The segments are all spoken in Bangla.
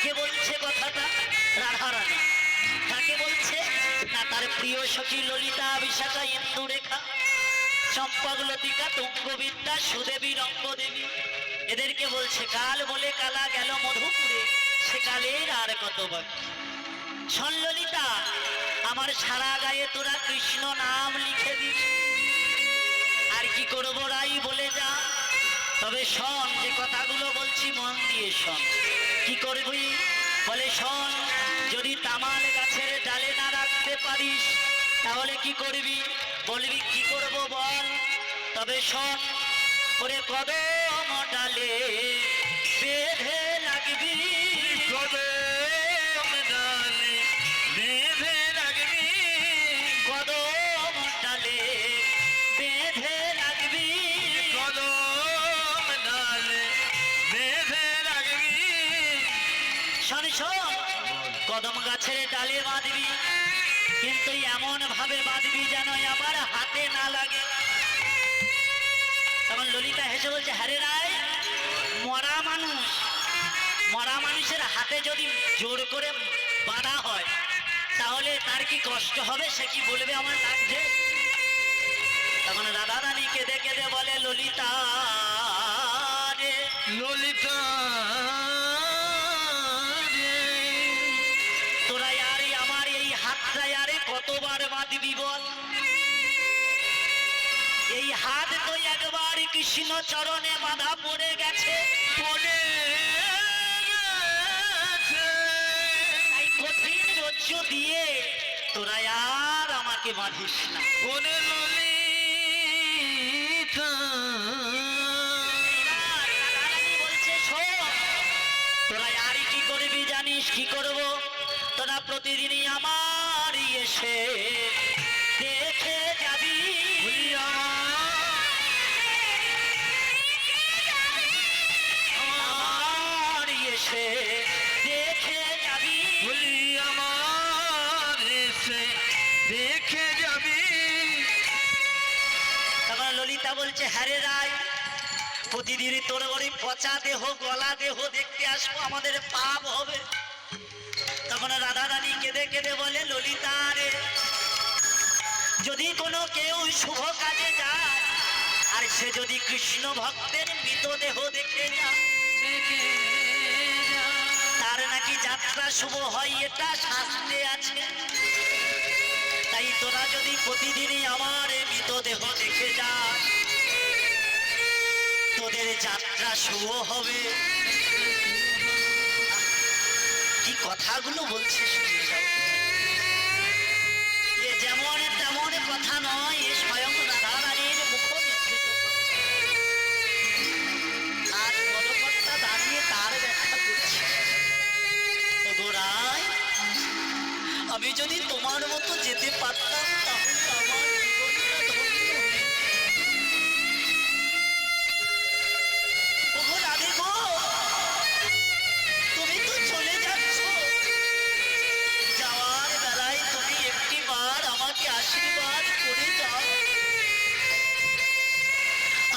কাকে বলছে কথাটা? রাধারানী। কাকে বলছে? না, তার প্রিয় সখী ললিতা, বিশাখা, ইন্দুরেখা, চম্পকলতিকা, তুঙ্গবিদ্যা, সুদেবী, রঙ্গদেবী, এদেরকে বলছে। কাল বলে কালা গেল মধুপুরে, সে কালের আর কত বাকি। শোন ললিতা, আমার সারা গায়ে তোরা কৃষ্ণ নাম লিখে দিস। আর কি করবো রাই বলে যা। তবে শোন, যে কথাগুলো বলছি মন দিয়ে শোন। কি করবি? বলে শোন, যদি তামাল গাছের ডালে না রাখতে পারিস তাহলে কি করবি? বলবি কি করব বল। তবে শোন, ওরে কদম ডালে বেঁধে লাগবি, কদম ডালে বেঁধে রাখবি, কদম ডালে বেঁধে লাগবি, কদম ডালে বেঁধে রাখবি। শোন শোন, কদম গাছের ডালে বাঁধবি, কিন্তু এমন ভাবে বাঁধবি যেন আমার হাতে না লাগে। তখন ললিতা হেসে বলছে, হ্যারে রায়, মরা মানুষ, মরা মানুষের হাতে যদি জোর করে বাঁধা হয় তাহলে তার কি কষ্ট হবে? সে কি বলবে আমার লাগছে? তখন রাধারানী কেঁদে কেঁদে বলে, ললিতা রে, ললিতা রে, তোরা আরে আমার এই হাতটা আরে কতবার বাঁধবি বল? এই হাত তো একবার কৃষ্ণ চরণে বাঁধা পড়ে গেছে, পড়ে গেছে। তাই কঠিন রজ্জ দিয়ে তোরা আর আমাকে বাঁধিস না। ওরে ললিতা, রাধারানী বলছে, শোন, তোরা আরই কি করবি জানিস? কি করব? তোরা প্রতিদিনই আমার এসে দেখে যাবি, আমার এসে দেখে যাবি, বলি আমার এসে দেখে যাবি। তখন ললিতা বলছে, হ্যাঁ রে রায়, প্রতিদিনই তোর ওই পচা দেহ, গলা দেহ দেখতে আসবো, আমাদের পাপ হবে। তখন রাধারানী কেঁদে কেঁদে বলে, ললিতা রে, যদি কোনো কেউ শুভ কাজে যায় আর সে যদি কৃষ্ণ ভক্তের মৃতদেহ দেখে যায়, তার নাকি যাত্রা শুভ হয়, এটা শাস্ত্রে আছে। তাই তোরা যদি প্রতিদিনই আমার মৃতদেহ দেখে যাস, তোদের যাত্রা শুভ হবে। কি কথাগুলো বলছে শুনে যাও। এ যেমন তেমন কথা নয়, এ স্বয়ং রাধারানীর মুখ নিঃসৃত কথা। আজ বড়কর্তা দাঁড়িয়ে তার ব্যাখ্যা করছে। ওগো রায়, আমি যদি তোমার মতো যেতে পারতাম তাহলে আমার জীবনটা ধন্য হতো। ওগো রাধে গো, তুমি তো চলে যাচ্ছ, যাওয়ার বেলায় তুমি একটি বার আমাকে আশীর্বাদ করে যাও,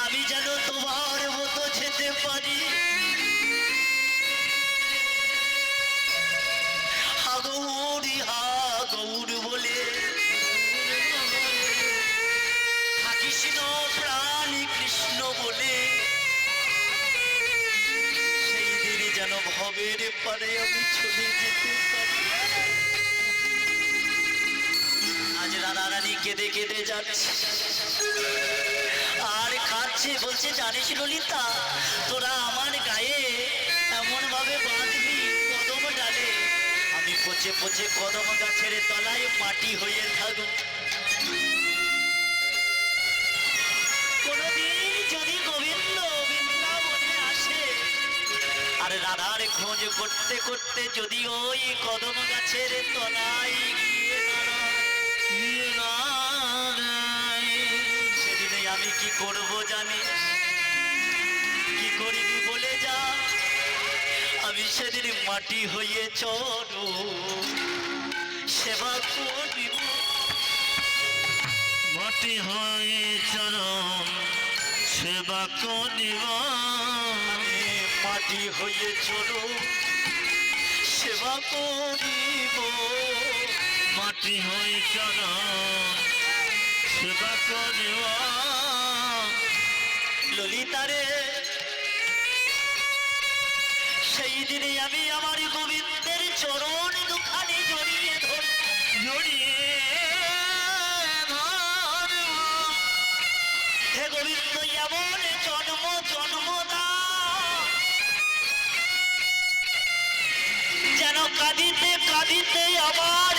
আমি যেন তোমার মতো যেতে পারি। হাগৌরি হাগৌর বলে কৃষ্ণ প্রাণী কৃষ্ণ বলে সেই দিনে যেন ভবের পারে আমি চলে যেতে পারি। আজ রাধারানী কেঁদে কেঁদে যাচ্ছে আর কাঁদছে, বলছে, জানিস ললিতা, তোরা আমার গায়ে এমন ভাবে বাঁধবি কদম ডালে, আমি পচে পচে কদম গাছের তলায় মাটি হয়ে থাকবো। কোনদিন যদি গোবিন্দ বৃন্দাবনে আসে আর রাধার খোঁজ করতে করতে যদি ওই কদম গাছের তলায় গিয়ে দাঁড়ায়, সেদিনে আমি কি করব জানি? কি করিবি বলে যা। আমি সেদিন মাটি হয়ে চড়ো সেবা করিব, মাটি হয়ে চরণ সেবা করিব, মাটি হয়ে চড়ো সেবা করিব। মাটি হয়ে চরণ সেবা করিব। ললিতারে সেই দিনে আমি আমার গোবিন্দের চরণ দুখানি জড়িয়ে ধরি। জড়িয়ে ধরব। হে গোবিন্দ এমন জন্ম জন্ম দাও যেন কাঁদিতে কাঁদিতে আমার